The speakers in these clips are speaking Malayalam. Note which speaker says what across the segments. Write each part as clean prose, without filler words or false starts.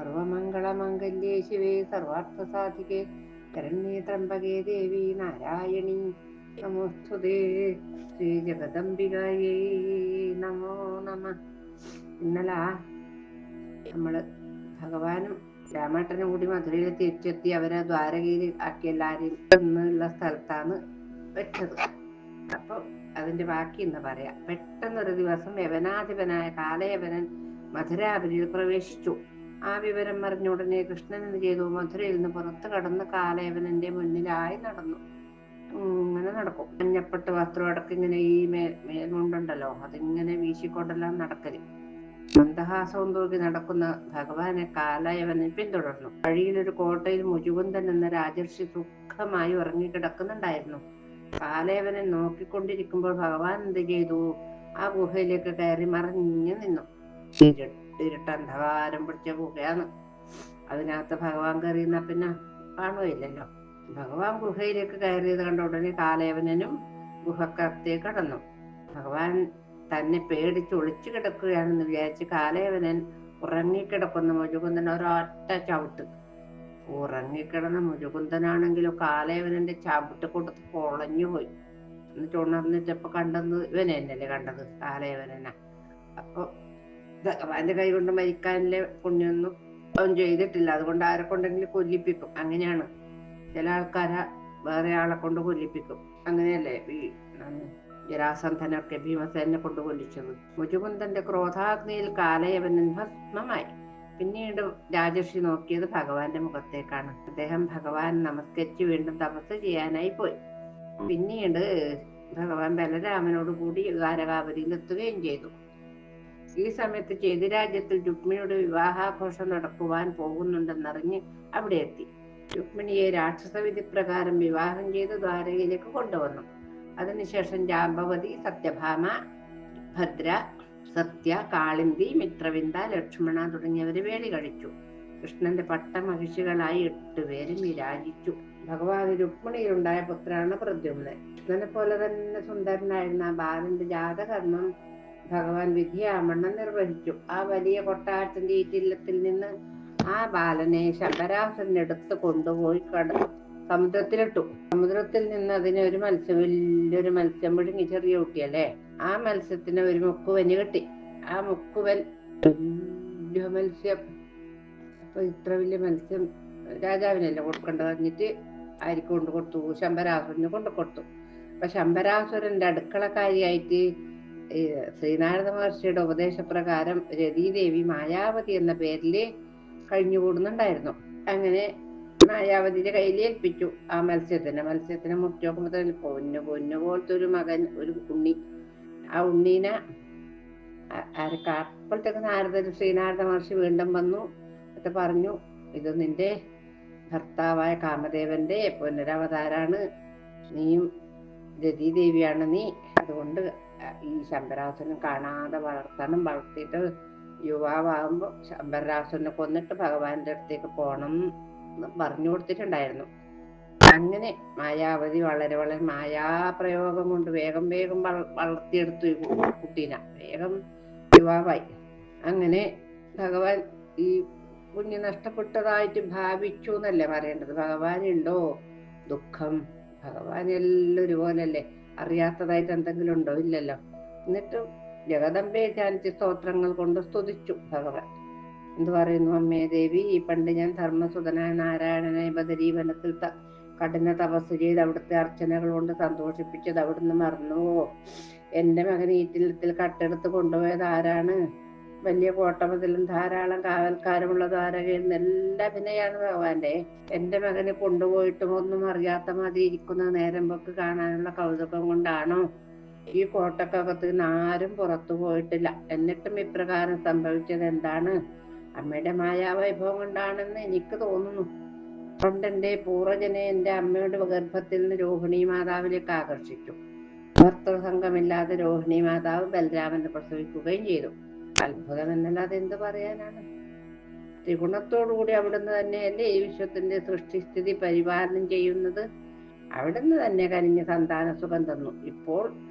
Speaker 1: സർവമംഗളമംഗല്യേ ശിവേ സർവാർത്ഥസാധികേ ശരണ്യേ ത്രംബകേ ദേവി നാരായണി നമോസ്തുതേ. ശ്രീ ജഗദംബികായേ നമോ നമ. ഇന്നലെ നമ്മള് ഭഗവാനും രാമേട്ടനും കൂടി മധുരയിൽ തിരിച്ചെത്തി അവരെ ദ്വാരകയിൽ ആക്കി എല്ലാരെയും എന്നുള്ള സ്ഥലത്താണ് വെച്ചത്. അപ്പൊ അതിന്റെ ബാക്കി എന്ന് പറയാം. പെട്ടെന്നൊരു ദിവസം യവനാധിപനായ കാലയവനൻ മധുരാപുരിയിൽ പ്രവേശിച്ചു. ആ വിവരം അറിഞ്ഞുടനെ കൃഷ്ണൻ എന്ത് ചെയ്തു? മധുരയിൽ നിന്ന് പുറത്ത് കടന്ന് കാലയവനന്റെ മുന്നിലായി നടന്നു. ഇങ്ങനെ നടക്കും. മഞ്ഞപ്പെട്ട് വസ്ത്രം അടക്കം ഇങ്ങനെ ഈ മേൽമുണ്ടുണ്ടല്ലോ അതിങ്ങനെ വീശിക്കൊണ്ടെല്ലാം നടക്കല്. മന്ദഹാസവും തൂക്കി നടക്കുന്ന ഭഗവാനെ കാലയവനെ പിന്തുടർന്നു. വഴിയിലൊരു കോട്ടയിൽ മുചുകുന്ദൻ എന്ന രാജർഷി സുഖമായി ഉറങ്ങിക്കിടക്കുന്നുണ്ടായിരുന്നു. കാലയവനെ നോക്കിക്കൊണ്ടിരിക്കുമ്പോൾ ഭഗവാൻ എന്ത് ചെയ്തു? ആ ഗുഹയിലേക്ക് കയറി മറിഞ്ഞു നിന്നു. ഇരുട്ടന്ധകാരം പിടിച്ച ഗുഹയാണ്. അതിനകത്ത് ഭഗവാൻ കയറിയുന്ന പിന്നെ കാണുകയില്ലല്ലോ. ഭഗവാൻ ഗുഹയിലേക്ക് കയറിയത് കണ്ട ഉടനെ കാലയവനും ഗുഹക്കകത്തേക്ക് കടന്നു. ഭഗവാൻ തന്നെ പേടിച്ച് ഒളിച്ചു കിടക്കുകയാണെന്ന് വിചാരിച്ച് കാലയവനൻ ഉറങ്ങിക്കിടക്കുന്ന മുചുകുന്ദൻ ഒരൊറ്റ ചവിട്ട്. ഉറങ്ങിക്കിടന്ന മുചുകുന്ദനാണെങ്കിലോ കാലയവനന്റെ ചവിട്ട് കൊടുത്ത് പൊളഞ്ഞുപോയി. എന്നിട്ട് ഉണർന്നിട്ടപ്പോ കണ്ടത് ഇവനെ തന്നെയല്ലേ കണ്ടത്, കാലയവനാ. അപ്പൊ ഭഗവാന്റെ കൈ കൊണ്ട് മരിക്കാനില്ലേ പുണ്യൊന്നും അവൻ ചെയ്തിട്ടില്ല. അതുകൊണ്ട് ആരെ കൊണ്ടെങ്കിലും കൊല്ലിപ്പിക്കും. അങ്ങനെയാണ് ചില ആൾക്കാരെ വേറെ ആളെ കൊണ്ട് കൊല്ലിപ്പിക്കും. അങ്ങനെയല്ലേ ഈ ജരാസന്ധനൊക്കെ ഭീമസേനെ കൊണ്ട് കൊല്ലിച്ചത്. മുചുകുന്ദന്റെ ക്രോധാഗ്നിയിൽ കാലയവനൻ ഭസ്മമായി. പിന്നീട് രാജർഷി നോക്കിയത് ഭഗവാന്റെ മുഖത്തേക്കാണ്. അദ്ദേഹം ഭഗവാൻ നമസ്കരിച്ച് വീണ്ടും തപസ് ചെയ്യാനായി പോയി. പിന്നീട് ഭഗവാൻ ബലരാമനോട് കൂടി ദ്വാരകാപുരിയിൽ എത്തുകയും ചെയ്തു. ഈ സമയത്ത് ചേതിരാജ്യത്തിൽ രുക്മിണിയുടെ വിവാഹാഘോഷം നടക്കുവാൻ പോകുന്നുണ്ടെന്നറിഞ്ഞ് അവിടെ എത്തി. രുക്മിണിയെ രാക്ഷസവിധി പ്രകാരം വിവാഹം ചെയ്ത് ദ്വാരകയിലേക്ക് കൊണ്ടുവന്നു. അതിനുശേഷം ജാമ്പവതി, സത്യഭാമ, ഭദ്ര, സത്യ, കാളിന്തി, മിത്രവിന്ദ, ലക്ഷ്മണ തുടങ്ങിയവര് വേളി കഴിച്ചു. കൃഷ്ണന്റെ പട്ടമഹിഷികളായി 8 പേരും വിരാജിച്ചു. ഭഗവാൻ രുക്മിണിയിലുണ്ടായ പുത്രനാണ് പ്രദ്യുമ്നൻ. കൃഷ്ണനെ പോലെ തന്നെ സുന്ദരനായിരുന്ന ബാലന്റെ ജാതകർമ്മം ഭഗവാൻ വിധിയാമണ്ണം നിർവഹിച്ചു. ആ വലിയ കൊട്ടാരത്തിന്റെ ഈറ്റില്ലത്തിൽ നിന്ന് ആ ബാലനെ ശബരാസുരനെടുത്ത് കൊണ്ടുപോയി സമുദ്രത്തിലിട്ടു. സമുദ്രത്തിൽ നിന്ന് അതിന് ഒരു മത്സ്യം, വലിയൊരു മത്സ്യം പിടുങ്ങി. ചെറിയ കുട്ടിയല്ലേ. ആ മത്സ്യത്തിന് ഒരു മുക്കുവന് കിട്ടി. ആ മുക്കുവൻ വലിയ മത്സ്യം. അപ്പൊ ഇത്ര വലിയ മത്സ്യം രാജാവിനല്ലേ കൊടുക്കേണ്ടത്, പറഞ്ഞിട്ട് ആർക്ക് കൊണ്ട് കൊടുത്തു? ശംബരാസുരന് കൊണ്ട് കൊടുത്തു. അപ്പൊ ശംബരാസുരന്റെ അടുക്കളക്കാരിയായിട്ട് ശ്രീനാരദ മഹർഷിയുടെ ഉപദേശപ്രകാരം രതീദേവി മായാവതി എന്ന പേരില് കഴിഞ്ഞുകൂടുന്നുണ്ടായിരുന്നു. അങ്ങനെ മായാവതിയുടെ കയ്യിൽ ഏൽപ്പിച്ചു ആ മത്സ്യത്തിന് മുട്ടി നോക്കുമ്പോൾ പൊന്നു പോലത്തെ ഒരു മകൻ, ഒരു ഉണ്ണി. ആ ഉണ്ണീനെ അപ്പോഴത്തേക്ക് ശ്രീനാരദ മഹർഷി വീണ്ടും വന്നു. എന്നിട്ട് പറഞ്ഞു, ഇത് നിന്റെ ഭർത്താവായ കാമദേവന്റെ പുനരവതാരാണ്, നീയും രതീദേവിയാണ് നീ. അതുകൊണ്ട് ഈ ശംബരാസുരൻ കാണാതെ വളർത്തിയിട്ട് യുവാവുമ്പോ ശംബരാസുരനെ കൊന്നിട്ട് ഭഗവാന്റെ അടുത്തേക്ക് പോണം എന്ന് പറഞ്ഞു കൊടുത്തിട്ടുണ്ടായിരുന്നു. അങ്ങനെ മായാവതി വളരെ മായാപ്രയോഗം കൊണ്ട് വേഗം വളർത്തിയെടുത്തു ഈ കുട്ടീനെ. വേഗം യുവാവായി. അങ്ങനെ ഭഗവാൻ ഈ കുഞ്ഞ് നഷ്ടപ്പെട്ടതായിട്ട് ഭാവിച്ചു എന്നല്ലേ പറയേണ്ടത്. ഭഗവാനുണ്ടോ ദുഃഖം? ഭഗവാൻ എല്ലാം ഒരുപോലല്ലേ. അറിയാത്തതായിട്ട് എന്തെങ്കിലും ഉണ്ടോ? ഇല്ലല്ലോ. എന്നിട്ട് ജഗദംബയെ ധ്യാനിച്ച് സ്തോത്രങ്ങൾ കൊണ്ട് സ്തുതിച്ചു ഭഗവാൻ. എന്തു പറയുന്നു? അമ്മേ ദേവി, പണ്ട് ഞാൻ ധർമ്മസുതനായ നാരായണനെ ബദരീവനത്തിൽ കഠിന തപസ് ചെയ്ത് അവിടുത്തെ അർച്ചനകൾ കൊണ്ട് സന്തോഷിപ്പിച്ചത് അവിടുന്ന് മറന്നുവോ? എന്റെ മകൻ ഈറ്റില്ലത്തിൽ കട്ടെടുത്ത് കൊണ്ടുപോയത് ആരാണ്? വലിയ കോട്ടമതിലും ധാരാളം കാവൽക്കാരുമുള്ള ദ്വാരകയിൽ നല്ല അഭിനയാണ് ഭഗവാന്റെ. എന്റെ മകനെ കൊണ്ടുപോയിട്ടും ഒന്നും അറിയാത്ത മതി ഇരിക്കുന്ന നേരം പൊക്ക് കാണാനുള്ള കൗതുകം കൊണ്ടാണോ? ഈ കോട്ടക്കകത്ത് ആരും പുറത്തു പോയിട്ടില്ല. എന്നിട്ടും ഇപ്രകാരം സംഭവിച്ചത് എന്താണ്? അമ്മയുടെ മായാവൈഭവം കൊണ്ടാണെന്ന് എനിക്ക് തോന്നുന്നു. അതുകൊണ്ട് എന്റെ പൂർവജനെ എന്റെ അമ്മയുടെ ഗർഭത്തിൽ നിന്ന് രോഹിണി മാതാവിലേക്ക് ആകർഷിച്ചു. ഭർത്തൃസംഘമില്ലാതെ രോഹിണി മാതാവ് ബലരാമനെ പ്രസവിക്കുകയും ചെയ്തു. അത്ഭുതം എന്നല്ലാതെ എന്ത് പറയാനാണ്? ത്രിഗുണത്തോടുകൂടി അവിടുന്ന് തന്നെയല്ലേ ഈ വിശ്വത്തിന്റെ സൃഷ്ടിസ്ഥിതി പരിപാലനം ചെയ്യുന്നത്. അവിടുന്ന് തന്നെ കനിഞ്ഞ സന്താന സുഖം തന്നു. ഇപ്പോൾ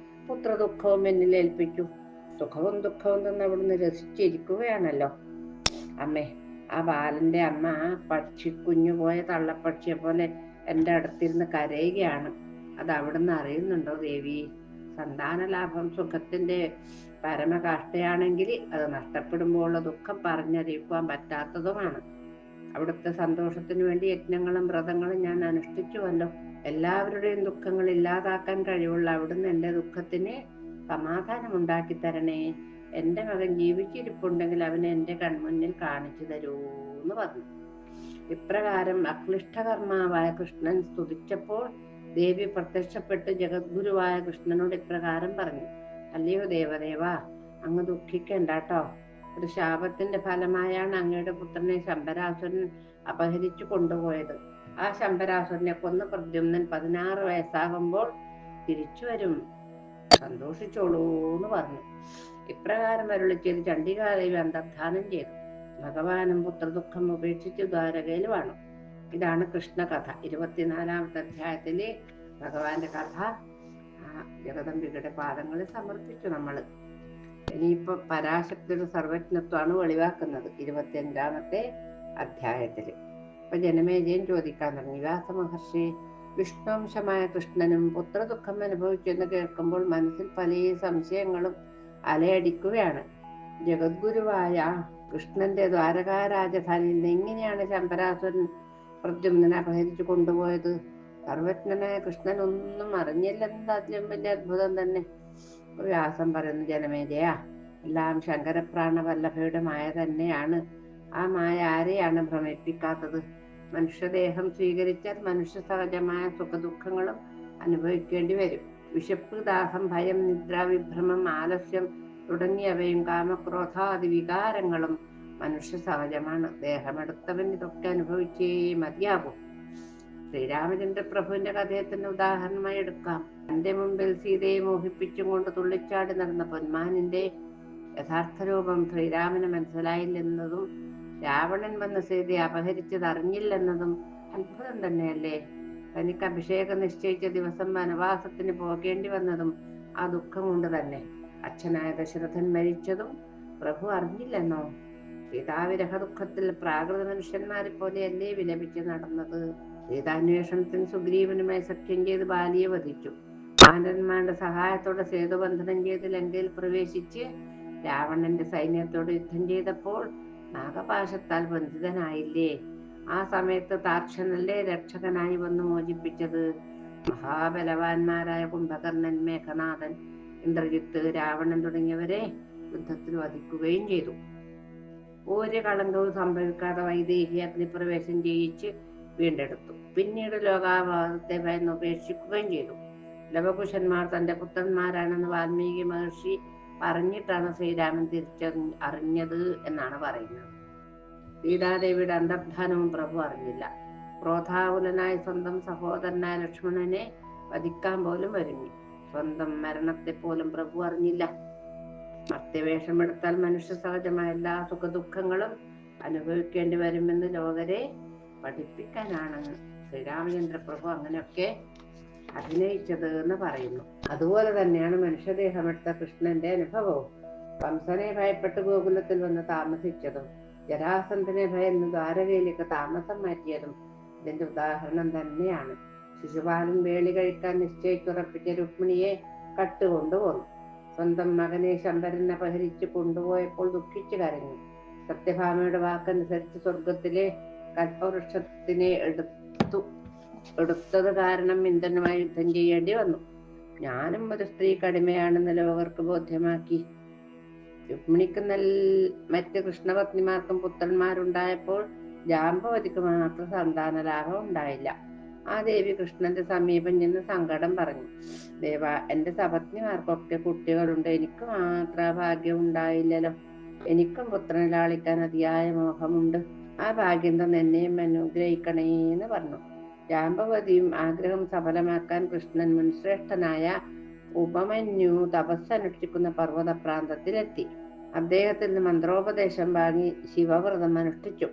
Speaker 1: പുത്രദുഃഖവും എന്നിൽ ഏൽപ്പിച്ചു. സുഖവും ദുഃഖവും തന്നെ അവിടുന്ന് രസിച്ചിരിക്കുകയാണല്ലോ. അമ്മേ, ആ ബാലന്റെ അമ്മ പക്ഷിക്കുഞ്ഞു പോയ തള്ളപ്പക്ഷിയെ പോലെ എൻ്റെ അടുത്തിരുന്ന് കരയുകയാണ്. അത് അവിടുന്ന് അറിയുന്നുണ്ടോ ദേവി? സന്താനലാഭം സുഖത്തിന്റെ പരമകാഷ്ഠയാണെങ്കിൽ അത് നഷ്ടപ്പെടുമ്പോഴുള്ള ദുഃഖം പറഞ്ഞറിയിക്കുവാൻ പറ്റാത്തതുമാണ്. അവിടുത്തെ സന്തോഷത്തിനു വേണ്ടി യജ്ഞങ്ങളും വ്രതങ്ങളും ഞാൻ അനുഷ്ഠിച്ചുവല്ലോ. എല്ലാവരുടെയും ദുഃഖങ്ങൾ ഇല്ലാതാക്കാൻ കഴിവുള്ള അവിടുന്ന് എൻ്റെ ദുഃഖത്തിന് സമാധാനം ഉണ്ടാക്കി തരണേ. എൻ്റെ മകൻ ജീവിച്ചിരിപ്പുണ്ടെങ്കിൽ അവനെ എൻ്റെ കൺമുന്നിൽ കാണിച്ചു തരൂ എന്ന് പറഞ്ഞു. ഇപ്രകാരം അക്ലിഷ്ടകർമാവായ കൃഷ്ണൻ സ്തുതിച്ചപ്പോൾ ദേവി പ്രത്യക്ഷപ്പെട്ട് ജഗദ്ഗുരുവായ കൃഷ്ണനോട് ഇപ്രകാരം പറഞ്ഞു: അല്ലയോ ദേവദേവ, അങ്ങ് ദുഃഖിക്കണ്ടാട്ടോ. ഒരു ശാപത്തിന്റെ ഫലമായാണ് അങ്ങയുടെ പുത്രനെ ശംബരാസുരൻ അപഹരിച്ചു കൊണ്ടുപോയത്. ആ ശംബരാസുരനെ കൊന്ന് പ്രദ്യുമ്നൻ 16 വയസ്സാകുമ്പോൾ തിരിച്ചു വരും. സന്തോഷിച്ചോളൂ എന്ന് പറഞ്ഞു. ഇപ്രകാരം അരുളി ചെയ്ത് ചണ്ഡികാദേവി അന്തർധാനം ചെയ്തു. ഭഗവാനും പുത്രദുഃഖം ഉപേക്ഷിച്ച് ദ്വാരകയിൽ വാണു. ഇതാണ് കൃഷ്ണകഥ. 24-ാമത്തെ അധ്യായത്തിലെ ഭഗവാന്റെ കഥ ജഗദംബികയുടെ പാദങ്ങളിൽ സമർപ്പിച്ചു നമ്മൾ. ഇനിയിപ്പോ പരാശക്തിയുടെ സർവജ്ഞത്വമാണ് വെളിവാക്കുന്നത് 25-ാമത്തെ അധ്യായത്തില്. അപ്പൊ ജനമേജയൻ ചോദിക്കാൻ തുടങ്ങി: വ്യാസ മഹർഷി, വിഷ്ണുവംശമായ കൃഷ്ണനും പുത്രദുഃഖം അനുഭവിച്ചെന്ന് കേൾക്കുമ്പോൾ മനസ്സിൽ പല സംശയങ്ങളും അലയടിക്കുകയാണ്. ജഗദ്ഗുരുവായ കൃഷ്ണന്റെ ദ്വാരകാ രാജധാനിയിൽ നിന്ന് എങ്ങനെയാണ് ശംബരാസുരൻ പ്രദ്യുമ്നനെ അപഹരിച്ചു കൊണ്ടുപോയത്? സർവജ്ഞനായ കൃഷ്ണൻ ഒന്നും അറിഞ്ഞില്ലെന്നത് അതിലും വലിയ അത്ഭുതം തന്നെ. വ്യാസം പറയുന്നു: ജനമേജയ, എല്ലാം ശങ്കരപ്രാണവല്ലഭയുടെ മായ തന്നെയാണ്. ആ മായ ആരെയാണ് ഭ്രമിപ്പിക്കാത്തത്? മനുഷ്യദേഹം സ്വീകരിച്ചാൽ മനുഷ്യ സഹജമായ സുഖദുഃഖങ്ങളും അനുഭവിക്കേണ്ടി വരും. വിശപ്പ്, ദാഹം, ഭയം, നിദ്ര, വിഭ്രമം, ആലസ്യം തുടങ്ങിയവയും കാമക്രോധാദി വികാരങ്ങളും മനുഷ്യ സഹജമാണ്. ദേഹമെടുത്തവൻ ഇതൊക്കെ അനുഭവിച്ചേ മതിയാകും. ശ്രീരാമചന്ദ്ര പ്രഭുവിന്റെ കഥയെ തന്നെ ഉദാഹരണമായി എടുക്കാം. തന്റെ മുമ്പിൽ സീതയെ മോഹിപ്പിച്ചും കൊണ്ട് തുള്ളിച്ചാടി നടന്ന പൊന്മാനിന്റെ യഥാർത്ഥ രൂപം ശ്രീരാമന് മനസ്സിലായില്ലെന്നതും രാവണൻ വന്ന് സീതയെ അപഹരിച്ചത് അറിഞ്ഞില്ലെന്നതും അത്ഭുതം തന്നെയല്ലേ? തനിക്ക് അഭിഷേകം നിശ്ചയിച്ച ദിവസം വനവാസത്തിന് പോകേണ്ടി വന്നതും ആ ദുഃഖം കൊണ്ട് തന്നെ. അച്ഛനായ ദശരഥൻ മരിച്ചതും പ്രഭു അറിഞ്ഞില്ലെന്നോ? സീതാവിരഹ ദുഃഖത്തിൽ പ്രാകൃത മനുഷ്യന്മാരെ പോലെയല്ലേ വിലപിച്ച് നടന്നത്? സീതാന്വേഷണത്തിന് സുഗ്രീവനുമായി സഖ്യം ചെയ്ത് ബാലിയെ വധിച്ചു. വാനരന്മാരുടെ സഹായത്തോടെ സേതുബന്ധനം ചെയ്ത് ലങ്കയിൽ പ്രവേശിച്ച് രാവണന്റെ സൈന്യത്തോട് യുദ്ധം ചെയ്തപ്പോൾ നാഗപാശത്താൽ ബന്ധിതനായില്ലേ? ആ സമയത്ത് താർക്ഷനല്ലേ രക്ഷകനായി വന്ന് മോചിപ്പിച്ചത്? മഹാബലവാന്മാരായ കുംഭകർണൻ, മേഘനാഥൻ, ഇന്ദ്രജിത്ത്, രാവണൻ തുടങ്ങിയവരെ യുദ്ധത്തിൽ വധിക്കുകയും ചെയ്തു. ഒരു കളങ്കവും സംഭവിക്കാതെ വൈദേഹി അഗ്നിപ്രവേശം ചെയ്യിച്ച് വീണ്ടെടുത്തു. പിന്നീട് ലോകാവാദത്തെ ഭയന്ന് ഉപേക്ഷിക്കുകയും ചെയ്തു. ലവകുശന്മാർ തന്റെ പുത്രന്മാരാണെന്ന് വാൽമീകി മഹർഷി പറഞ്ഞിട്ടാണ് ശ്രീരാമൻ അറിഞ്ഞത് എന്നാണ് പറയുന്നത്. സീതാദേവിയുടെ അന്തർധാനവും പ്രഭു അറിഞ്ഞില്ല. ക്രോധാകുലനായ സ്വന്തം സഹോദരനായ ലക്ഷ്മണനെ വധിക്കാൻ പോലും ഒരുങ്ങി. സ്വന്തം മരണത്തെ പോലും പ്രഭു അറിഞ്ഞില്ല. മർത്യവേഷമെടുത്താൽ മനുഷ്യ സഹജമായ എല്ലാ സുഖദുഃഖങ്ങളും അനുഭവിക്കേണ്ടി വരുമെന്ന് ലോകരെ പഠിപ്പിക്കാനാണ് ശ്രീരാമചന്ദ്ര പ്രഭു അങ്ങനെയൊക്കെ അഭിനയിച്ചത് എന്ന് പറയുന്നു. അതുപോലെ തന്നെയാണ് മനുഷ്യദേഹമെടുത്ത കൃഷ്ണന്റെ അനുഭവവും. കംസനെ ഭയപ്പെട്ട് ഗോകുലത്തിൽ വന്ന് താമസിച്ചതും ജരാസന്ധനെ ഭയന്ന് ദ്വാരകയിലേക്ക് താമസം മാറ്റിയതും ഇതിന്റെ ഉദാഹരണം തന്നെയാണ്. ശിശുപാലൻ വേളി കഴിക്കാൻ നിശ്ചയിച്ചുറപ്പിച്ച രുക്മിണിയെ കട്ടുകൊണ്ടുപോന്നു. സ്വന്തം മകനെ ശംബരൻ അപഹരിച്ചു കൊണ്ടുപോയപ്പോൾ ദുഃഖിച്ചു കരഞ്ഞു. സത്യഭാമയുടെ വാക്കനുസരിച്ച് സ്വർഗത്തിലെ കൽപ്പവൃക്ഷത്തിനെ എടുത്തത് കാരണം ഇന്ദ്രനുമായി യുദ്ധം ചെയ്യേണ്ടി വന്നു. ഞാനും ഒരു സ്ത്രീ കടിമയാണെന്ന് ലോകർക്ക് ബോധ്യമാക്കി. രുക്മിണിക്കും മറ്റ് കൃഷ്ണപത്നിമാർക്കും പുത്രന്മാരുണ്ടായപ്പോൾ ജാമ്പവതിക്ക് മാത്രം സന്താനലാഭം ഉണ്ടായില്ല. ആ ദേവി കൃഷ്ണന്റെ സമീപം ചെന്ന് സങ്കടം പറഞ്ഞു: ദേവ, എന്റെ സപത്നിമാർക്കൊക്കെ കുട്ടികളുണ്ട്, എനിക്ക് മാത്രം ഭാഗ്യം ഉണ്ടായില്ലല്ലോ. എനിക്കും പുത്രനെ ലാളിക്കാൻ അതിയായ മോഹമുണ്ട്. ആ ഭാഗ്യം തന്നെ എന്നെയും അനുഗ്രഹിക്കണേന്ന് പറഞ്ഞു. ജാമ്പവതിയും ആഗ്രഹം സഫലമാക്കാൻ കൃഷ്ണൻ മുൻശ്രേഷ്ഠനായ ഉപമന്യു തപസ്സനുഷ്ഠിക്കുന്ന പർവ്വത പ്രാന്തത്തിലെത്തി. അദ്ദേഹത്തിൽ നിന്ന് മന്ത്രോപദേശം വാങ്ങി ശിവവ്രതം അനുഷ്ഠിച്ചു.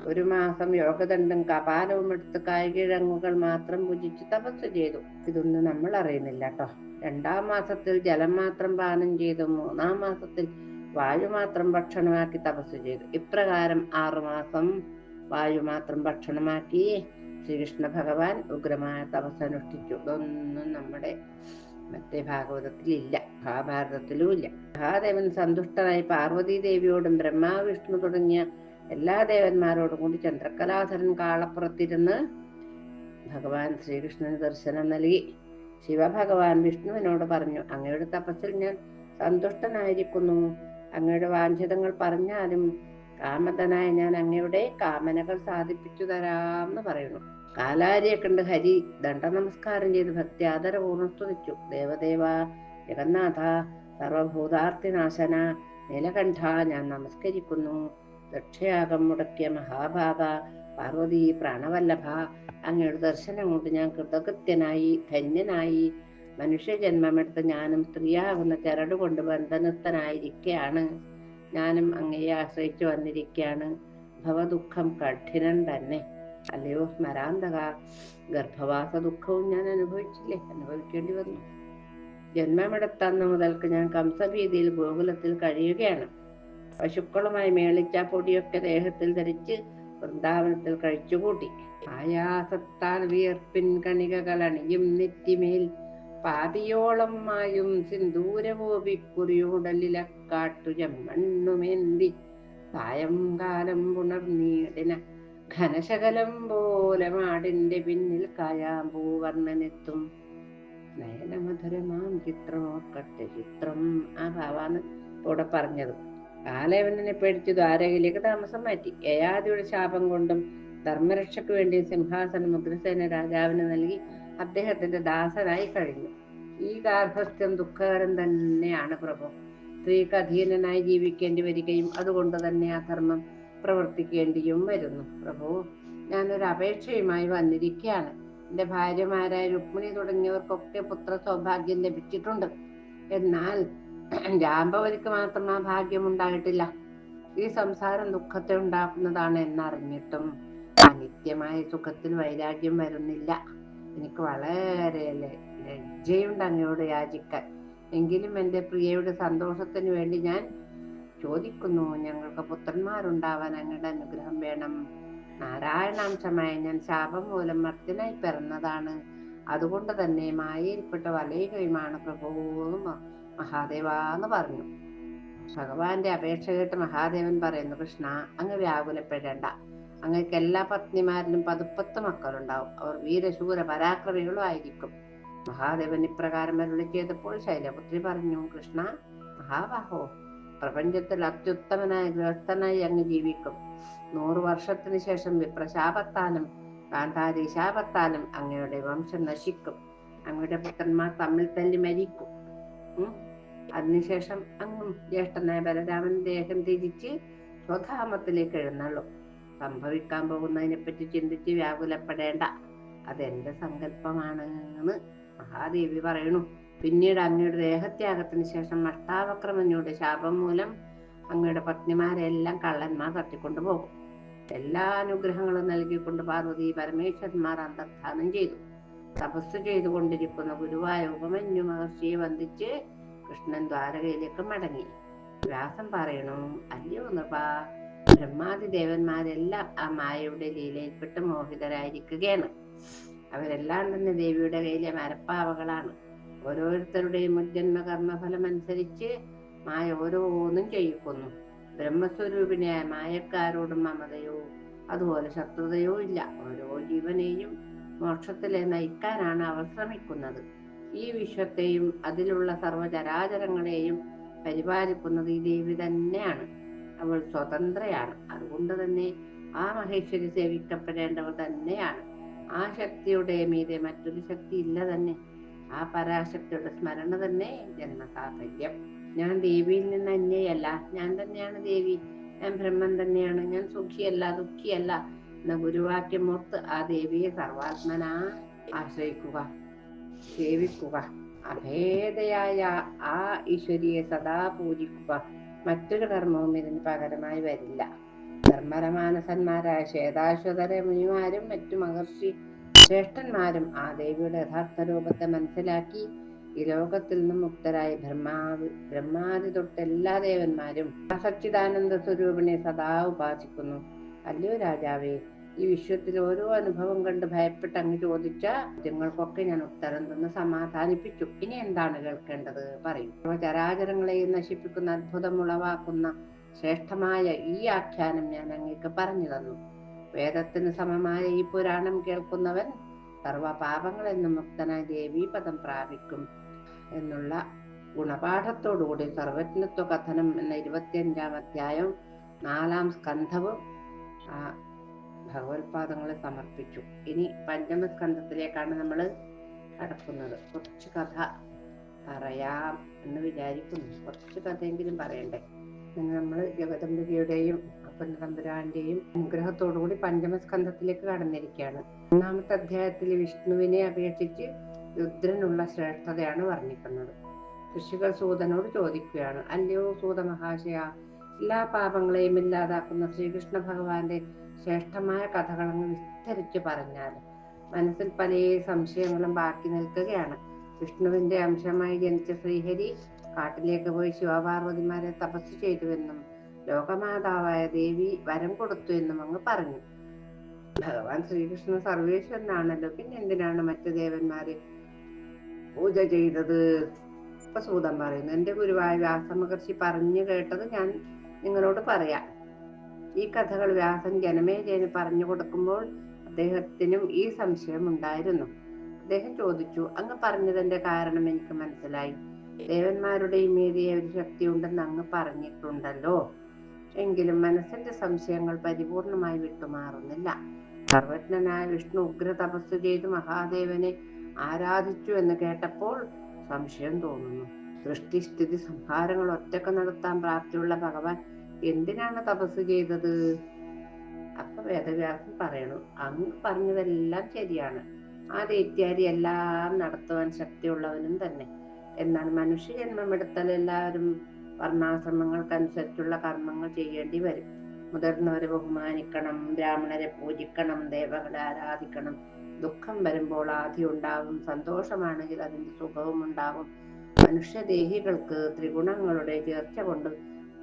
Speaker 1: 1 മാസം യോഗദണ്ഡും കപാലവും എടുത്ത് കായ്കിഴങ്ങുകൾ മാത്രം ഭുജിച്ച് തപസ് ചെയ്തു. ഇതൊന്നും നമ്മൾ അറിയുന്നില്ല കേട്ടോ. 2-ാം മാസത്തിൽ ജലം മാത്രം പാനം ചെയ്തു. 3-ാം മാസത്തിൽ വായു മാത്രം ഭക്ഷണമാക്കി തപസ് ചെയ്തു. ഇപ്രകാരം 6 മാസം വായു മാത്രം ഭക്ഷണമാക്കി ശ്രീകൃഷ്ണ ഭഗവാൻ ഉഗ്രമായ തപസ് അനുഷ്ഠിച്ചു. ഇതൊന്നും നമ്മുടെ മറ്റേ ഭാഗവതത്തിലില്ല, മഹാഭാരതത്തിലും ഇല്ല. മഹാദേവൻ സന്തുഷ്ടനായി പാർവതീ ദേവിയോടും ബ്രഹ്മാവ് വിഷ്ണു തുടങ്ങിയ എല്ലാ ദേവന്മാരോടും കൂടി ചന്ദ്രകലാധരൻ കാളപ്പുറത്തിരുന്ന് ഭഗവാൻ ശ്രീകൃഷ്ണന് ദർശനം നൽകി. ശിവഭഗവാൻ വിഷ്ണുവിനോട് പറഞ്ഞു, അങ്ങയുടെ തപസ്സിൽ ഞാൻ സന്തുഷ്ടനായിരിക്കുന്നു. അങ്ങയുടെ വാഞ്ചിതങ്ങൾ പറഞ്ഞാലും കാമതനായ ഞാൻ അങ്ങയുടെ കാമനകൾ സാധിപ്പിച്ചു തരാമെന്ന് പറയുന്നു. കാലാരിയെ കണ്ട് ഹരി ദണ്ഡ നമസ്കാരം ചെയ്ത് ഭക്തി ആദരപൂർവ്വം സ്തുതിച്ചു. ദേവദേവ, ജഗന്നാഥ, സർവഭൂതാർത്ഥിനാശന, നീലകണ്ഠ, ഞാൻ നമസ്കരിക്കുന്നു. ദക്ഷയാഗം മുടക്കിയ മഹാഭാഗ, പാർവതി പ്രാണവല്ലഭ, അങ്ങയുടെ ദർശനം കൊണ്ട് ഞാൻ കൃതകൃത്യനായി ധന്യനായി. മനുഷ്യജന്മമെടുത്ത് ഞാനും സ്ത്രീയാകുന്ന ചരടുകൊണ്ട് ബന്ധനസ്ഥനായിരിക്കുകയാണ്. ഞാനും അങ്ങയെ ആശ്രയിച്ചു വന്നിരിക്കുകയാണ്. ഭവദുഃഖം കഠിനം തന്നെ. അല്ലയോ സ്മരാന്തക, ഗർഭവാസ ദുഃഖവും ഞാൻ അനുഭവിക്കേണ്ടി വന്നു. ജന്മമെടുത്തന്ന് മുതൽക്ക് ഞാൻ കംസഭീതിയിൽ ഗോകുലത്തിൽ കഴിയുകയാണ്. പശുക്കളുമായി മേളിച്ച പൊടിയൊക്കെ ദേഹത്തിൽ ധരിച്ച് വൃന്ദാവനത്തിൽ കഴിച്ചുകൂട്ടി. ആയാസത്താൽ വിയർപ്പിൻ കണികകളണിയും നെറ്റിമേൽ പാതിയോളം മായും സിന്ദൂരവോപിക്കുറിയോടലിലക്കാട്ടുജം മണ്ണുമേന്തി സായംകാലം പുണർനീടിന ഘനശകലം പോലെ മാടിന്റെ പിന്നിൽ കായാമ്പൂവർണ്ണനെത്തും. നയനമധുരമാം ചിത്രമോക്കട്ടെ ചിത്രം. ആ ഭാവാണ് ഇവിടെ പറഞ്ഞത്. കാലയവനെ പേടിച്ച് ദ്വാരകയിലേക്ക് താമസം മാറ്റി. യയാതിയുടെ ശാപം കൊണ്ടും ധർമ്മരക്ഷയ്ക്ക് വേണ്ടി സിംഹാസനം ഉഗ്രസേന രാജാവിന് നൽകി അദ്ദേഹത്തിന്റെ ദാസനായി കഴിഞ്ഞു. ഈ ഗാർഭസ്ഥ്യം ദുഃഖകരം തന്നെയാണ് പ്രഭു. സ്ത്രീക്ക് അധീനനായി ജീവിക്കേണ്ടി വരികയും അതുകൊണ്ട് തന്നെ അധർമ്മം പ്രവർത്തിക്കേണ്ടിയും വരുന്നു. പ്രഭു, ഞാനൊരു അപേക്ഷയുമായി വന്നിരിക്കുകയാണ്. എന്റെ ഭാര്യമാരായ രുക്മിണി തുടങ്ങിയവർക്കൊക്കെ പുത്ര സൗഭാഗ്യം ലഭിച്ചിട്ടുണ്ട്. എന്നാൽ ജാമ്പവതിക്ക് മാത്രം ആ ഭാഗ്യം ഉണ്ടായിട്ടില്ല. ഈ സംസാരം ദുഃഖത്തെ ഉണ്ടാക്കുന്നതാണ് എന്നറിഞ്ഞിട്ടും അനിത്യമായ സുഖത്തിൽ വൈരാഗ്യം വരുന്നില്ല. എനിക്ക് വളരെ ലജ്ജയുണ്ട് അങ്ങയോട് യാചിക്കാൻ. എങ്കിലും എൻ്റെ പ്രിയയുടെ സന്തോഷത്തിന് വേണ്ടി ഞാൻ ചോദിക്കുന്നു. ഞങ്ങൾക്ക് പുത്രന്മാരുണ്ടാവാൻ അങ്ങയുടെ അനുഗ്രഹം വേണം. നാരായണാംശമായ ഞാൻ ശാപം മൂലം മർത്യനായി പിറന്നതാണ്. അതുകൊണ്ട് തന്നെ മായയിൽപ്പെട്ട് വലയുകയുമാണ് പ്രഭു. മഹാദേവ എന്ന് പറഞ്ഞു. ഭഗവാന്റെ അപേക്ഷ കേട്ട് മഹാദേവൻ പറയുന്നു, കൃഷ്ണ, അങ്ങ് വ്യാകുലപ്പെടേണ്ട. അങ്ങക്ക് എല്ലാ പത്നിമാരിലും 10 മക്കളുണ്ടാവും. അവർ വീരശൂര പരാക്രമികളും ആയിരിക്കും. മഹാദേവൻ ഇപ്രകാരം അരുളി ചെയ്തപ്പോൾ ശൈലപുത്രി പറഞ്ഞു, കൃഷ്ണ മഹാബാഹോ, പ്രപഞ്ചത്തിൽ അത്യുത്തമനായ ഗൃഹസ്ഥനായി അങ്ങ് ജീവിക്കും. 100 വർഷത്തിന് ശേഷം വിപ്രശാപത്താലും കാന്താരി ശാപത്താലും അങ്ങയുടെ വംശം നശിക്കും. അങ്ങയുടെ പുത്രന്മാർ തമ്മിൽ തല്ലി മരിക്കും. അതിനുശേഷം അങ്ങും ജ്യേഷ്ഠനായ ബലരാമൻ ദേഹം തിരിച്ച് സ്വധാമത്തിലേക്ക് എഴുന്നള്ളും. സംഭവിക്കാൻ പോകുന്നതിനെ പറ്റി ചിന്തിച്ച് വ്യാകുലപ്പെടേണ്ട. അതെന്റെ സങ്കല്പമാണ് എന്ന് മഹാദേവി പറയുന്നു. പിന്നീട് അങ്ങയുടെ ദേഹത്യാഗത്തിന് ശേഷം അഷ്ടാവക്രമഞ്ഞയുടെ ശാപം മൂലം അങ്ങയുടെ പത്നിമാരെല്ലാം കള്ളന്മാർ തട്ടിക്കൊണ്ടുപോകും. എല്ലാ അനുഗ്രഹങ്ങളും നൽകിക്കൊണ്ട് പാർവതി പരമേശ്വരന്മാർ അന്തർധാനം ചെയ്തു. തപസ് ചെയ്തുകൊണ്ടിരിക്കുന്ന ഗുരുവായ ഉപമന്യു മഹർഷിയെ വന്ദിച്ച് കൃഷ്ണൻ ദ്വാരകയിലേക്ക് മടങ്ങി. വ്യാസൻ പറയണു, അല്ലയോ നൃപ, ബ്രഹ്മാദി ദേവന്മാരെല്ലാം ആ മായയുടെ ലീലയിൽപ്പെട്ട് മോഹിതരായിരിക്കുകയാണ്. അവരെല്ലാം തന്നെ ദേവിയുടെ കയ്യിലെ മരപ്പാവകളാണ്. ഓരോരുത്തരുടെയും മുജ്ജന്മ കർമ്മഫലം അനുസരിച്ച് മായ ഓരോന്നും ചെയ്യിക്കുന്നു. ബ്രഹ്മസ്വരൂപിണിയായ മായക്കാരോടും മമതയോ അതുപോലെ ശത്രുതയോ ഇല്ല. ഓരോ ജീവനെയും മോക്ഷത്തിലെ നയിക്കാനാണ് അവർ ശ്രമിക്കുന്നത്. ഈ വിശ്വത്തെയും അതിലുള്ള സർവചരാചരങ്ങളെയും പരിപാലിക്കുന്നത് ഈ ദേവി തന്നെയാണ്. അവൾ സ്വതന്ത്രയാണ്. അതുകൊണ്ട് തന്നെ ആ മഹേശ്വരി സേവിക്കപ്പെടേണ്ടവർ തന്നെയാണ്. ആ ശക്തിയുടെ മീതെ മറ്റൊരു ശക്തി ഇല്ല തന്നെ. ആ പരാശക്തിയുടെ സ്മരണ തന്നെ ജന്മസാഫല്യം. ഞാൻ ദേവിയിൽ നിന്ന് അന്യയല്ല, ഞാൻ തന്നെയാണ് ദേവി. ഞാൻ ബ്രഹ്മൻ തന്നെയാണ്. ഞാൻ സുഖിയല്ല ദുഃഖിയല്ല എന്ന ഗുരുവാക്യം ഓർത്ത് ആ ദേവിയെ സർവാത്മന ആശ്രയിക്കുക, സേവിക്കുക. അഭേദയായ ആ ഈശ്വരിയെ സദാ പൂജിക്കുക. മറ്റൊരു കർമ്മവും ഇതിന് പകരമായി വരില്ല. ധർമ്മരമാനസന്മാരായ ശ്വേതാശ്വതര മുനിമാരും മറ്റു മഹർഷി ശ്രേഷ്ഠന്മാരും ആ ദേവിയുടെ യഥാർത്ഥ രൂപത്തെ മനസ്സിലാക്കി ഈ ലോകത്തിൽ നിന്നും മുക്തരായി ബ്രഹ്മാദി തൊട്ട് എല്ലാ ദേവന്മാരും സച്ചിദാനന്ദ സ്വരൂപിനെ സദാ ഉപാസിക്കുന്നു. അല്ലയോ രാജാവേ, ഈ വിശ്വത്തിൽ ഓരോ അനുഭവം കണ്ട് ഭയപ്പെട്ട് അങ്ങ് ചോദിച്ച ചോദ്യങ്ങൾക്കൊക്കെ ഞാൻ ഉത്തരം തന്ന് സമാധാനിപ്പിച്ചു. ഇനി എന്താണ് കേൾക്കേണ്ടത്, പറയൂ. ചരാചരങ്ങളെയും നശിപ്പിക്കുന്ന അത്ഭുതം ഉളവാക്കുന്ന ശ്രേഷ്ഠമായ ഈ ആഖ്യാനം ഞാൻ അങ്ങേക്ക് പറഞ്ഞു തന്നു. വേദത്തിന് സമമായ ഈ പുരാണം കേൾക്കുന്നവൻ സർവ പാപങ്ങളിൽ നിന്നും മുക്തനായി ദേവീപദം പ്രാപിക്കും എന്നുള്ള ഗുണപാഠത്തോടുകൂടി സർവജ്ഞത്വ കഥനം എന്ന 25-ാം അധ്യായം 4-ാം സ്കന്ധവും ഭഗവത്പാദങ്ങളെ സമർപ്പിച്ചു. ഇനി പഞ്ചമസ്കന്ധത്തിലേക്കാണ് നമ്മൾ കടക്കുന്നത്. കുറച്ച് കഥ പറയാം എന്ന് വിചാരിക്കുന്നു. കുറച്ച് കഥയെങ്കിലും പറയണ്ടേ. നമ്മൾ ജഗദംബികയുടെയും അപ്പൻതമ്പുരാന്റെയും അനുഗ്രഹത്തോടുകൂടി പഞ്ചമസ്കന്ധത്തിലേക്ക് കടന്നിരിക്കുകയാണ്. 1-ാമത്തെ അധ്യായത്തിൽ വിഷ്ണുവിനെ അപേക്ഷിച്ച് രുദ്രനുള്ള ശ്രേഷ്ഠതയാണ് വർണ്ണിക്കുന്നത്. ഋഷികൾ സൂതനോട് ചോദിക്കുകയാണ്, അല്ലയോ സൂത മഹാശയ, എല്ലാ പാപങ്ങളെയും ഇല്ലാതാക്കുന്ന ശ്രീകൃഷ്ണ ഭഗവാന്റെ ശ്രേഷ്ഠമായ കഥകളങ്ങ് വിസ്തരിച്ച് പറഞ്ഞാൽ മനസ്സിൽ പല സംശയങ്ങളും ബാക്കി നിൽക്കുകയാണ്. വിഷ്ണുവിന്റെ അംശമായി ജനിച്ച ശ്രീഹരി കാട്ടിലേക്ക് പോയി ശിവപാർവതിമാരെ തപസ് ചെയ്തുവെന്നും ലോകമാതാവായ ദേവി വരം കൊടുത്തു എന്നും അങ്ങ് പറഞ്ഞു. ഭഗവാൻ ശ്രീകൃഷ്ണൻ സർവേശ്വരനാണല്ലോ, പിന്നെ എന്തിനാണ് മറ്റു ദേവന്മാരെ പൂജ ചെയ്തത്? ഇപ്പൊ സൂതൻ പറയുന്നു, എന്റെ ഗുരുവായ വ്യാസമഹർഷി പറഞ്ഞു കേട്ടത് ഞാൻ നിങ്ങളോട് പറയാം. ഈ കഥകൾ വ്യാസൻ ജനമേജയന് പറഞ്ഞു കൊടുക്കുമ്പോൾ അദ്ദേഹത്തിനും ഈ സംശയം ഉണ്ടായിരുന്നു. അദ്ദേഹം ചോദിച്ചു, അങ്ങ് പറഞ്ഞതിന്റെ കാരണം എനിക്ക് മനസ്സിലായി. ദേവന്മാരുടെയും മീതിയെ ഒരു ശക്തി ഉണ്ടെന്ന് അങ്ങ് പറഞ്ഞിട്ടുണ്ടല്ലോ. എങ്കിലും മനസ്സിന്റെ സംശയങ്ങൾ പരിപൂർണമായി വിട്ടുമാറുന്നില്ല. സർവജ്ഞനായ വിഷ്ണു ഉഗ്ര തപസ് ചെയ്ത് മഹാദേവനെ ആരാധിച്ചു എന്ന് കേട്ടപ്പോൾ സംശയം തോന്നുന്നു. സൃഷ്ടിസ്ഥിതി സംഹാരങ്ങൾ ഒറ്റക്ക് നടത്താൻ പ്രാപ്തിയുള്ള ഭഗവാൻ എന്തിനാണ് തപസ് ചെയ്തത്? അപ്പൊ വേദവ്യാസൻ പറയണു, അങ്ങ് പറഞ്ഞതെല്ലാം ശരിയാണ്. ആ ദൈത്യാരി എല്ലാം നടത്തുവാൻ ശക്തിയുള്ളവനും തന്നെ. എന്നാൽ മനുഷ്യജന്മം എടുത്താൽ എല്ലാവരും വർണ്ണാശ്രമങ്ങൾക്കനുസരിച്ചുള്ള കർമ്മങ്ങൾ ചെയ്യേണ്ടി വരും. മുതിർന്നവരെ ബഹുമാനിക്കണം, ബ്രാഹ്മണരെ പൂജിക്കണം, ദേവകളെ ആരാധിക്കണം. ദുഃഖം വരുമ്പോൾ ആധി ഉണ്ടാവും, സന്തോഷമാണെങ്കിൽ അതിന്റെ സുഖവും ഉണ്ടാവും. മനുഷ്യദേഹികൾക്ക് ത്രിഗുണങ്ങളുടെ ചേർച്ച കൊണ്ട്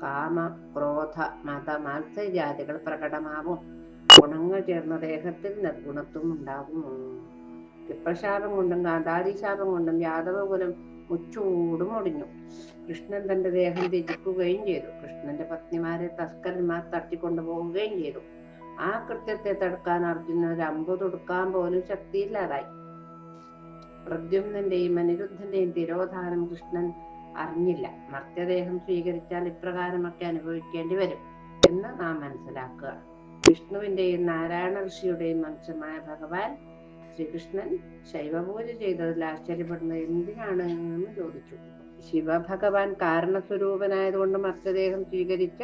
Speaker 1: കാമ, ക്രോധ, മത, മാത്സര്യാദികൾ പ്രകടമാവും. ഗുണങ്ങൾ ചേർന്ന ദേഹത്തിൽ നിർഗുണത്വം ഉണ്ടാകുമോ? വിപ്രശാപം കൊണ്ടും ഗാന്ധാരിശാപം കൊണ്ടും യാദവകുലം മുച്ചൂടും ഒടിഞ്ഞു. കൃഷ്ണൻ തന്റെ ദേഹം ത്യജിക്കുകയും ചെയ്തു. കൃഷ്ണന്റെ പത്നിമാരെ തസ്കരന്മാർ തട്ടിക്കൊണ്ടുപോവുകയും ചെയ്തു. ആ കൃത്യത്തെ തടുക്കാൻ അർജുനൻ ഒരു അമ്പു തൊടുക്കാൻ പോലും ശക്തിയില്ലാതായി. പ്രദ്യുമ്നന്റെയും അനിരുദ്ധന്റെയും തിരോധാനം കൃഷ്ണൻ അറിഞ്ഞില്ല. മർത്യദേഹം സ്വീകരിച്ചാൽ ഇപ്രകാരമൊക്കെ അനുഭവിക്കേണ്ടി വരും എന്ന് നാം മനസ്സിലാക്കുക. വിഷ്ണുവിന്റെയും നാരായണ ഋഷിയുടെയും അംശമായ ഭഗവാൻ ശ്രീകൃഷ്ണൻ ശൈവപൂജ ചെയ്തതിൽ ആശ്ചര്യപ്പെടുന്നത് എന്തിനാണ് എന്ന് ചോദിച്ചു. ശിവഭഗവാൻ കാരണസ്വരൂപനായതുകൊണ്ട് മർത്യദേഹം സ്വീകരിച്ച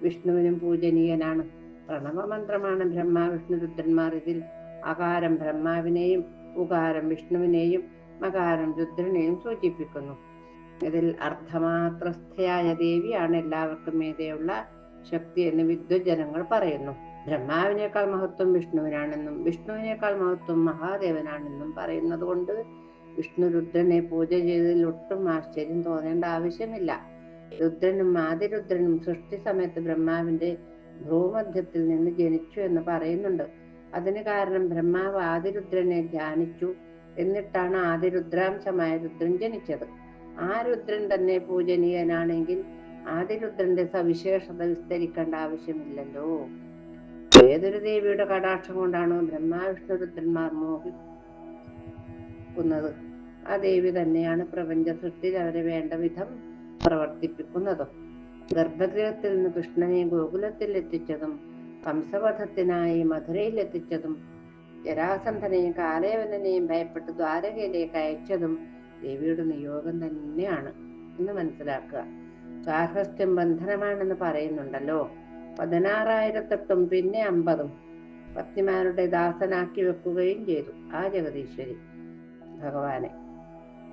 Speaker 1: വിഷ്ണുവിനും പൂജനീയനാണ്. പ്രണവമന്ത്രമാണ് ബ്രഹ്മ വിഷ്ണു രുദ്രന്മാർ. ഇതിൽ അകാരം ബ്രഹ്മാവിനെയും ഉകാരം വിഷ്ണുവിനെയും മകാരം രുദ്രനെയും സൂചിപ്പിക്കുന്നു. ഇതിൽ അർദ്ധമാത്രസ്ഥയായ ദേവിയാണ് എല്ലാവർക്കും മീതെയുള്ള ശക്തി എന്ന് വിദ്വജ്ജനങ്ങൾ പറയുന്നു. ബ്രഹ്മാവിനേക്കാൾ മഹത്വം വിഷ്ണുവിനാണെന്നും വിഷ്ണുവിനേക്കാൾ മഹത്വം മഹാദേവനാണെന്നും പറയുന്നത് കൊണ്ട് വിഷ്ണു രുദ്രനെ പൂജ ചെയ്തതിൽ ഒട്ടും ആശ്ചര്യം തോന്നേണ്ട ആവശ്യമില്ല. രുദ്രനും ആദിരുദ്രനും സൃഷ്ടി സമയത്ത് ബ്രഹ്മാവിന്റെ ഭൂമധ്യത്തിൽ നിന്ന് ജനിച്ചു എന്ന് പറയുന്നുണ്ട്. അതിന് കാരണം ബ്രഹ്മാവ് ആദിരുദ്രനെ ധ്യാനിച്ചു, എന്നിട്ടാണ് ആദിരുദ്രാംശമായ രുദ്രൻ ജനിച്ചത്. ആ രുദ്രൻ തന്നെ പൂജനീയനാണെങ്കിൽ ആദിരുദ്രന്റെ സവിശേഷത വിസ്തരിക്കേണ്ട ആവശ്യമില്ലല്ലോ. ഏതൊരു ദേവിയുടെ കടാക്ഷം കൊണ്ടാണോ ബ്രഹ്മാവിഷ്ണു രുദ്രന്മാർ മോഹിക്കുന്നത്, ആ ദേവി തന്നെയാണ് പ്രപഞ്ച സൃഷ്ടിയിൽ അവരെ വേണ്ട വിധം പ്രവർത്തിപ്പിക്കുന്നതും. ഗർഭഗൃഹത്തിൽ നിന്ന് കൃഷ്ണനെ ഗോകുലത്തിൽ എത്തിച്ചതും കംസവധത്തിനായി മധുരയിൽ എത്തിച്ചതും ജരാസന്ധനെയും കാലേവനെയും ഭയപ്പെട്ട് ദ്വാരകയിലേക്ക് അയച്ചതും ദേവിയുടെ നിയോഗം തന്നെയാണ് എന്ന് മനസ്സിലാക്കുക. ഗാർഹസ്ഥ്യം ബന്ധനമാണെന്ന് പറയുന്നുണ്ടല്ലോ. 16,000 പിന്നെ 50 പത്നിമാരുടെ ദാസനാക്കി വെക്കുകയും ചെയ്തു ആ ജഗദീശ്വരി ഭഗവാനെ.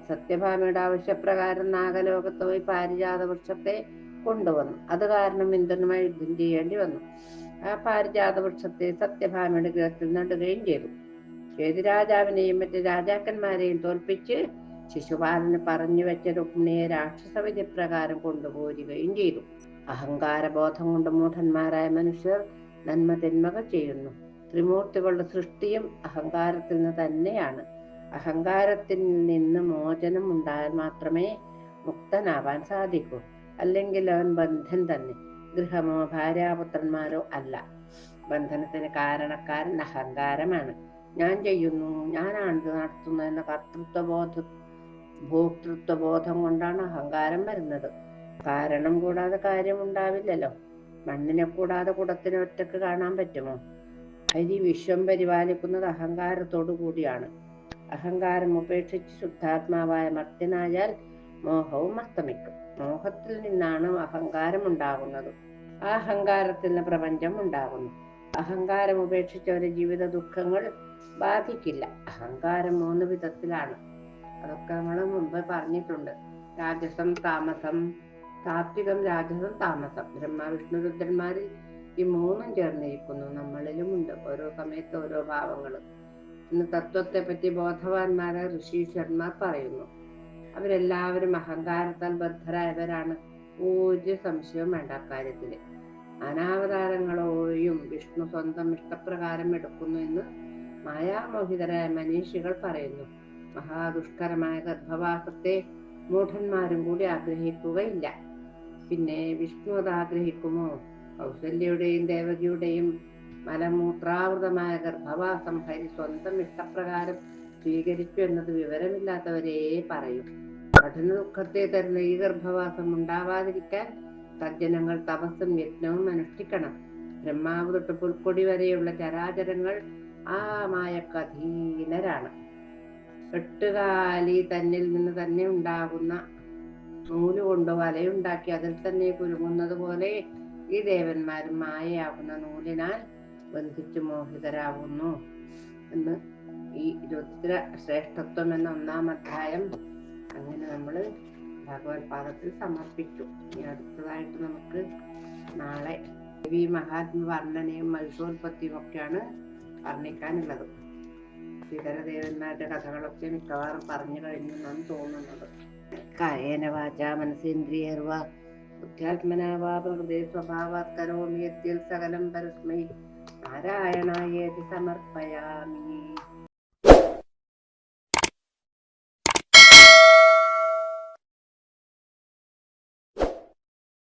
Speaker 1: സത്യഭാമയുടെ ആവശ്യപ്രകാരം നാഗലോകത്ത് പോയി പാരിജാത വൃക്ഷത്തെ കൊണ്ടുവന്നു. അത് കാരണം ഇന്ദ്രനുമായി യുദ്ധം ചെയ്യേണ്ടി വന്നു. ആ പാരിജാത വൃക്ഷത്തെ സത്യഭാമയുടെ ഗൃഹത്തിൽ നടുകയും ചെയ്തു. ഏത് രാജാവിനെയും മറ്റ് രാജാക്കന്മാരെയും തോൽപ്പിച്ച് ശിശുപാലന് പറഞ്ഞു വെച്ച രുക്മിണിയെ രാക്ഷസവിധി പ്രകാരം കൊണ്ടുപോരുകയും ചെയ്തു. അഹങ്കാരബോധം കൊണ്ട് മൂഢന്മാരായ മനുഷ്യർ നന്മ തിന്മകൾ ചെയ്യുന്നു. ത്രിമൂർത്തികളുടെ സൃഷ്ടിയും അഹങ്കാരത്തിൽ നിന്ന് തന്നെയാണ്. അഹങ്കാരത്തിൽ നിന്ന് മോചനം ഉണ്ടായാൽ മാത്രമേ മുക്തനാവാൻ സാധിക്കൂ. അല്ലെങ്കിൽ അവൻ ബന്ധൻ തന്നെ. ഗൃഹമോ ഭാര്യാപുത്രന്മാരോ അല്ല. ബന്ധനത്തിന് കാരണക്കാരൻ അഹങ്കാരമാണ്. ഞാൻ ചെയ്യുന്നു, ഞാനാണിത് നടത്തുന്നു എന്ന ഭോക്തൃത്വബോധം കൊണ്ടാണ് അഹങ്കാരം വരുന്നത്. കാരണം കൂടാതെ കാര്യമുണ്ടാവില്ലല്ലോ. മണ്ണിനെ കൂടാതെ കുടത്തിനെ ഒറ്റക്ക് കാണാൻ പറ്റുമോ? വിശ്വം പരിപാലിക്കുന്നത് അഹങ്കാരത്തോടു കൂടിയാണ്. അഹങ്കാരം ഉപേക്ഷിച്ച് ശുദ്ധാത്മാവായ മർത്യനായാൽ മോഹവും അസ്തമിക്കും. മോഹത്തിൽ നിന്നാണ് അഹങ്കാരം ഉണ്ടാകുന്നത്. ആ അഹങ്കാരത്തിൽ നിന്ന് പ്രപഞ്ചം ഉണ്ടാകുന്നു. അഹങ്കാരം ഉപേക്ഷിച്ചവരെ ജീവിത ദുഃഖങ്ങൾ ബാധിക്കില്ല. അഹങ്കാരം 3 വിധത്തിലാണ്. അതൊക്കെ നമ്മൾ മുമ്പ് പറഞ്ഞിട്ടുണ്ട്. രാജസം, താമസം. സാത്വികം, രാജസം, താമസം. ബ്രഹ്മ വിഷ്ണു രുദ്രന്മാരിൽ ഈ 3ഉം ചേർന്നിരിക്കുന്നു. നമ്മളിലും ഉണ്ട് ഓരോ സമയത്ത് ഓരോ ഭാവങ്ങൾ. ഇന്ന് തത്വത്തെ പറ്റി ബോധവാന്മാരായ ഋഷീശ്വരന്മാർ പറയുന്നു. അവരെല്ലാവരും അഹങ്കാരത്താൽ ബദ്ധരായവരാണ്. ഒരു സംശയവും വേണ്ട അക്കാര്യത്തില്. അനാവതാരങ്ങളോയും വിഷ്ണു സ്വന്തം ഇഷ്ടപ്രകാരം എടുക്കുന്നു എന്ന് മായാമോഹിതരായ മനീഷികൾ പറയുന്നു. മഹാദുഷ്കരമായ ഗർഭവാസത്തെ മൂഢന്മാരും കൂടി ആഗ്രഹിക്കുകയില്ല. പിന്നെ വിഷ്ണു അത് ആഗ്രഹിക്കുമോ? കൗസല്യയുടെയും ദേവകിയുടെയും മലമൂത്രാവൃതമായ ഗർഭവാസം ഹരി സ്വന്തം ഇഷ്ടപ്രകാരം സ്വീകരിച്ചു എന്നത് വിവരമില്ലാത്തവരേ പറയും. കഠിന ദുഃഖത്തെ തരുന്ന ഈ ഗർഭവാസം ഉണ്ടാവാതിരിക്കാൻ സജ്ജനങ്ങൾ തപസ്സും യജ്ഞവും അനുഷ്ഠിക്കണം. ബ്രഹ്മാവ് തൊട്ട് പുൽക്കൊടി വരെയുള്ള ചരാചരങ്ങൾ ആ മായക്കധീനരാണ്. എട്ടുകാലി തന്നിൽ നിന്ന് തന്നെ ഉണ്ടാകുന്ന നൂലുകൊണ്ട് വലയുണ്ടാക്കി അതിൽ തന്നെ കുരുങ്ങുന്നത് പോലെ ഈ ദേവന്മാരും മായയാകുന്ന നൂലിനാൽ ബന്ധിച്ചു മോഹിതരാകുന്നു എന്ന് ഈ രുദ്ര ശ്രേഷ്ഠത്വം എന്ന 1-ാം അധ്യായം അങ്ങനെ നമ്മൾ ഭഗവത്പാദത്തിൽ സമർപ്പിച്ചു. ഇനി അടുത്തതായിട്ട് നമുക്ക് നാളെ ദേവി മഹാത്മ വർണ്ണനയും മത്സ്യോൽപത്തിയും ഒക്കെയാണ് വർണ്ണിക്കാനുള്ളത്. ശ്രീധരദേവന്മാരുടെ കഥകളൊക്കെ മിക്കവാറും പറഞ്ഞു കഴിഞ്ഞു എന്നാണ് തോന്നുന്നത്. കായേന വാചാ മനസേന്ദ്രിയർവാ ബുദ്ധ്യാത്മനാ വാ പ്രകൃതേ സ്വഭാവാത് കരോമി യദ്യൽ സകലം പരസ്മൈ നാരായണായേതി സമർപ്പയാമി.